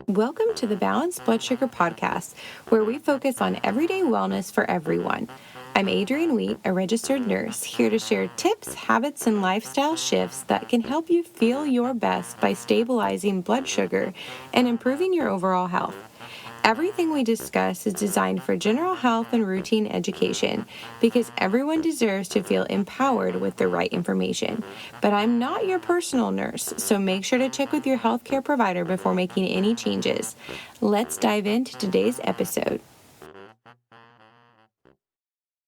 Welcome to the Balanced Blood Sugar Podcast, where we focus on everyday wellness for everyone. I'm Adrienne Wheat, a registered nurse, here to share tips, habits, and lifestyle shifts that can help you feel your best by stabilizing blood sugar and improving your overall health. Everything we discuss is designed for general health and routine education because everyone deserves to feel empowered with the right information. But I'm not your personal nurse, so make sure to check with your healthcare provider before making any changes. Let's dive into today's episode.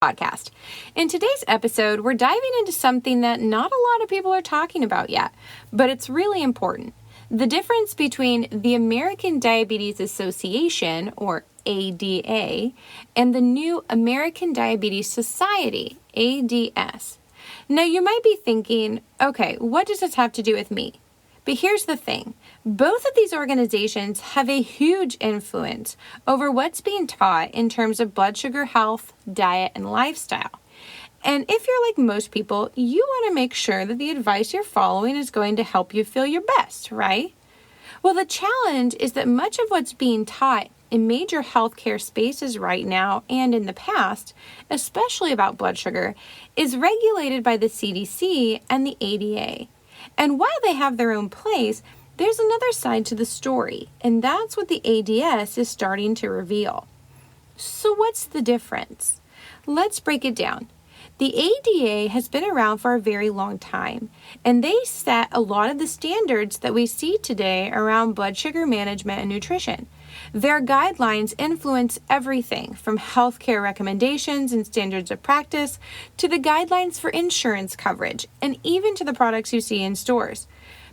Podcast. In today's episode, we're diving into something that not a lot of people are talking about yet, but it's really important. The difference between the American Diabetes Association, or ADA, and the new American Diabetes Society, ADS. Now, you might be thinking, okay, what does this have to do with me? But here's the thing. Both of these organizations have a huge influence over what's being taught in terms of blood sugar health, diet, and lifestyle. And if you're like most people, you want to make sure that the advice you're following is going to help you feel your best, right? Well, the challenge is that much of what's being taught in major healthcare spaces right now and in the past, especially about blood sugar, is regulated by the CDC and the ADA. And while they have their own place, there's another side to the story, and that's what the ADS is starting to reveal. So what's the difference? Let's break it down. The ADA has been around for a very long time, and they set a lot of the standards that we see today around blood sugar management and nutrition. Their guidelines influence everything from healthcare recommendations and standards of practice to the guidelines for insurance coverage and even to the products you see in stores.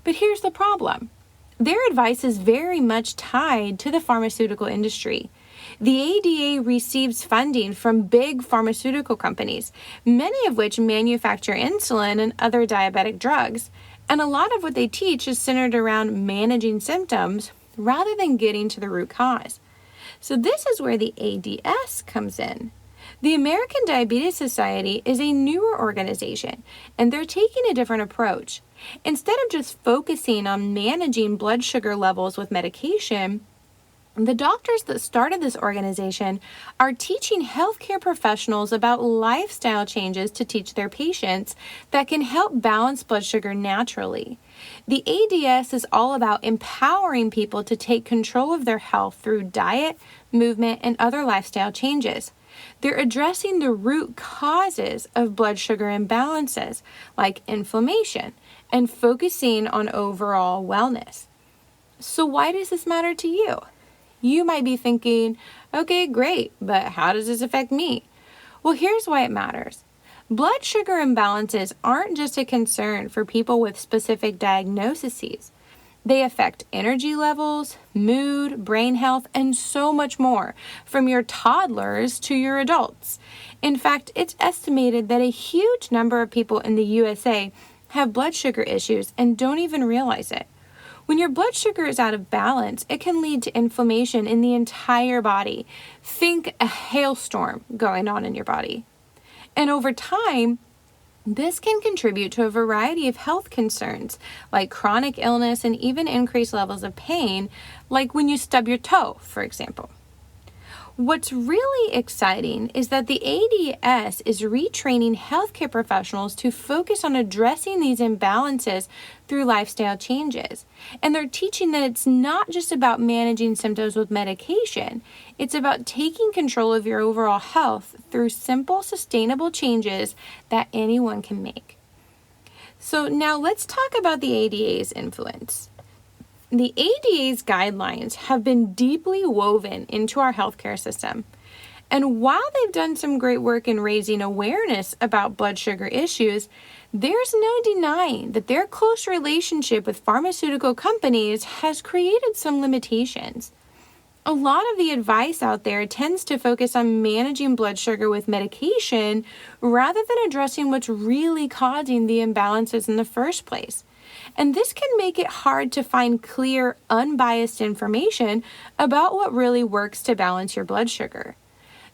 But here's the problem. Their advice is very much tied to the pharmaceutical industry. The ADA receives funding from big pharmaceutical companies, many of which manufacture insulin and other diabetic drugs, and a lot of what they teach is centered around managing symptoms rather than getting to the root cause. So this is where the ADS comes in. The American Diabetes Society is a newer organization, and they're taking a different approach. Instead of just focusing on managing blood sugar levels with medication, the doctors that started this organization are teaching healthcare professionals about lifestyle changes to teach their patients that can help balance blood sugar naturally. The ADS is all about empowering people to take control of their health through diet, movement, and other lifestyle changes. They're addressing the root causes of blood sugar imbalances, like inflammation, and focusing on overall wellness. So why does this matter to you? You might be thinking, okay, great, but how does this affect me? Well, here's why it matters. Blood sugar imbalances aren't just a concern for people with specific diagnoses. They affect energy levels, mood, brain health, and so much more, from your toddlers to your adults. In fact, it's estimated that a huge number of people in the USA have blood sugar issues and don't even realize it. When your blood sugar is out of balance, it can lead to inflammation in the entire body. Think a hailstorm going on in your body. And over time, this can contribute to a variety of health concerns, like chronic illness and even increased levels of pain, like when you stub your toe, for example. What's really exciting is that the ADS is retraining healthcare professionals to focus on addressing these imbalances through lifestyle changes. And they're teaching that it's not just about managing symptoms with medication, it's about taking control of your overall health through simple, sustainable changes that anyone can make. So now let's talk about the ADA's influence. The ADA's guidelines have been deeply woven into our healthcare system. And while they've done some great work in raising awareness about blood sugar issues, there's no denying that their close relationship with pharmaceutical companies has created some limitations. A lot of the advice out there tends to focus on managing blood sugar with medication rather than addressing what's really causing the imbalances in the first place. And this can make it hard to find clear, unbiased information about what really works to balance your blood sugar.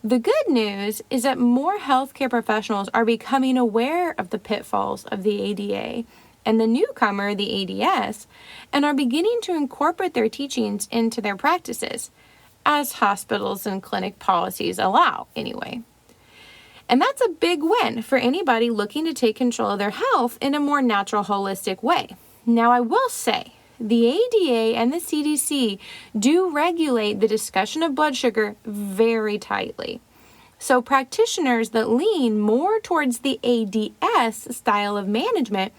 The good news is that more healthcare professionals are becoming aware of the pitfalls of the ADA and the newcomer, the ADS, and are beginning to incorporate their teachings into their practices, as hospitals and clinic policies allow anyway. And that's a big win for anybody looking to take control of their health in a more natural, holistic way. Now, I will say, the ADA and the CDC do regulate the discussion of blood sugar very tightly. So practitioners that lean more towards the ADS style of management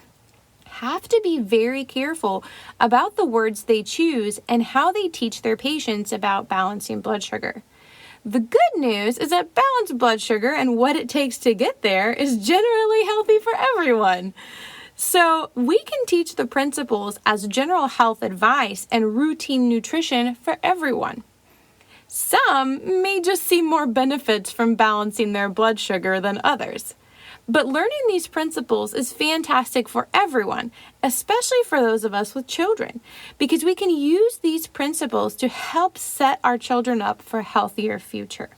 have to be very careful about the words they choose and how they teach their patients about balancing blood sugar. The good news is that balanced blood sugar and what it takes to get there is generally healthy for everyone. So we can teach the principles as general health advice and routine nutrition for everyone. Some may just see more benefits from balancing their blood sugar than others. But learning these principles is fantastic for everyone, especially for those of us with children, because we can use these principles to help set our children up for a healthier future.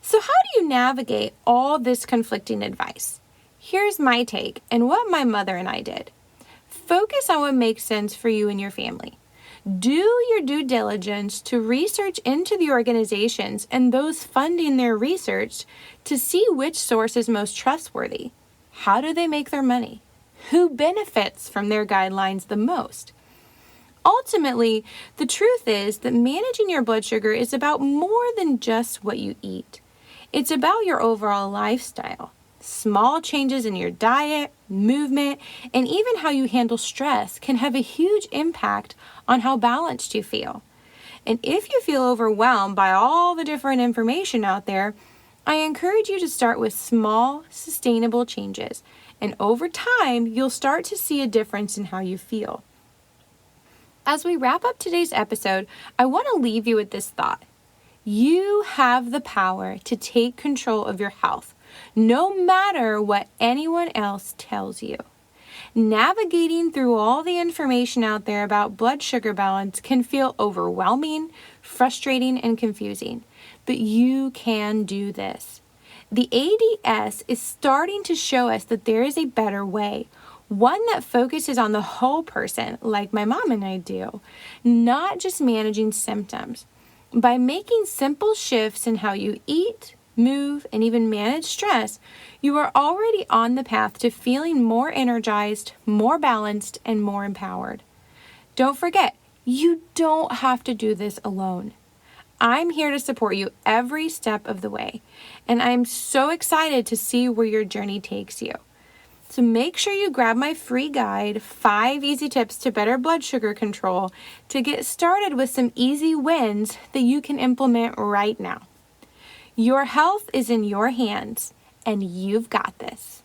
So how do you navigate all this conflicting advice? Here's my take and what my mother and I did. Focus on what makes sense for you and your family. Do your due diligence to research into the organizations and those funding their research to see which source is most trustworthy. How do they make their money? Who benefits from their guidelines the most? Ultimately, the truth is that managing your blood sugar is about more than just what you eat. It's about your overall lifestyle. Small changes in your diet, movement, and even how you handle stress can have a huge impact on how balanced you feel. And if you feel overwhelmed by all the different information out there, I encourage you to start with small, sustainable changes. And over time, you'll start to see a difference in how you feel. As we wrap up today's episode, I want to leave you with this thought. You have the power to take control of your health, no matter what anyone else tells you. Navigating through all the information out there about blood sugar balance can feel overwhelming, frustrating, and confusing, but you can do this. The ADS is starting to show us that there is a better way, one that focuses on the whole person, like my mom and I do, not just managing symptoms. By making simple shifts in how you eat, move, and even manage stress, you are already on the path to feeling more energized, more balanced, and more empowered. Don't forget, you don't have to do this alone. I'm here to support you every step of the way, and I'm so excited to see where your journey takes you. So make sure you grab my free guide, 5 Easy Tips to Better Blood Sugar Control, to get started with some easy wins that you can implement right now. Your health is in your hands, and you've got this.